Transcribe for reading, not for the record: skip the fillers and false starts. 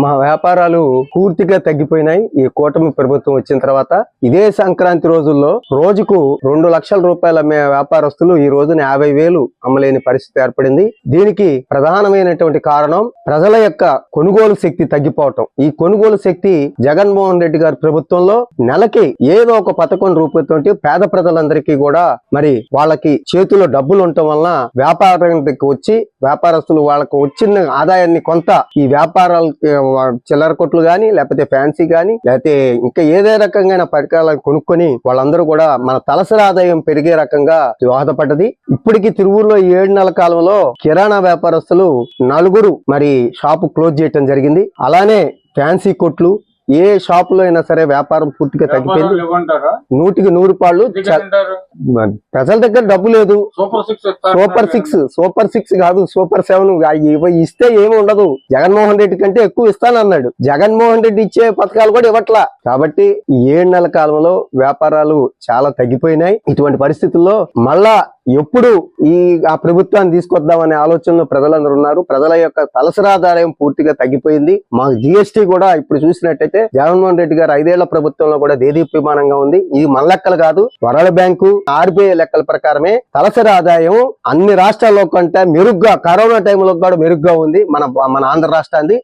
మా వ్యాపారాలు పూర్తిగా తగ్గిపోయినాయి ఈ కూటమి ప్రభుత్వం వచ్చిన తర్వాత. ఇదే సంక్రాంతి రోజుల్లో రోజుకు 2 లక్షల రూపాయల అమ్మే వ్యాపారస్తులు ఈ రోజున 50,000 అమ్మలేని పరిస్థితి ఏర్పడింది. దీనికి ప్రధానమైనటువంటి కారణం ప్రజల యొక్క కొనుగోలు శక్తి తగ్గిపోవటం. ఈ కొనుగోలు శక్తి జగన్మోహన్ రెడ్డి గారి ప్రభుత్వంలో నెలకి ఏదో ఒక పథకం రూపంతో పేద ప్రజలందరికీ కూడా మరి వాళ్ళకి చేతిలో డబ్బులు ఉండటం వలన వ్యాపారానికి వచ్చి వ్యాపారస్తులు వాళ్ళకు వచ్చిన ఆదాయాన్ని కొంత ఈ వ్యాపారాలు చిల్లర కొట్లు గాని లేకపోతే ఫ్యాన్సీ గాని లేకపోతే ఇంకా ఏదే రకంగా పరికరాలను కొనుక్కొని వాళ్ళందరూ కూడా మన తలసరి ఆదాయం పెరిగే రకంగా దోహదపడ్డది. ఇప్పటికీ తిరువూరులో 7 నెలల కాలంలో కిరాణా వ్యాపారస్తులు 4 మరి షాపు క్లోజ్ చేయటం జరిగింది. అలానే ఫ్యాన్సీ కొట్లు ఏ షాప్ లో అయినా సరే వ్యాపారం పూర్తిగా తగ్గిపోయింది. 100కి 100 పాళ్ళు. ప్రజల దగ్గర డబ్బు లేదు. సూపర్ సిక్స్ కాదు, సూపర్ 7 ఇస్తే ఏమి ఉండదు. జగన్మోహన్ రెడ్డి కంటే ఎక్కువ ఇస్తానన్నాడు. జగన్మోహన్ రెడ్డి ఇచ్చే పథకాలు కూడా ఇవ్వట్లా. కాబట్టి ఈ 7 నెలల కాలంలో వ్యాపారాలు చాలా తగ్గిపోయినాయి. ఇటువంటి పరిస్థితుల్లో మళ్ళా ఎప్పుడు ఆ ప్రభుత్వాన్ని తీసుకొద్దామనే ఆలోచనలో ప్రజలందరూ ఉన్నారు. ప్రజల యొక్క తలసరి ఆదాయం పూర్తిగా తగ్గిపోయింది. మాకు జిఎస్టీ కూడా ఇప్పుడు చూసినట్టయితే జగన్మోహన్ రెడ్డి గారు 5 ఏళ్ల ప్రభుత్వంలో కూడా దేదీప్యమానంగా ఉంది. ఇది మన లెక్కలు కాదు, వరల్డ్ బ్యాంకు ఆర్బీఐ లెక్కల ప్రకారమే తలసరి ఆదాయం అన్ని రాష్ట్రాల్లో కంటే మెరుగ్గా కరోనా టైంలో కూడా మెరుగ్గా ఉంది మన ఆంధ్ర రాష్ట్రాన్ని.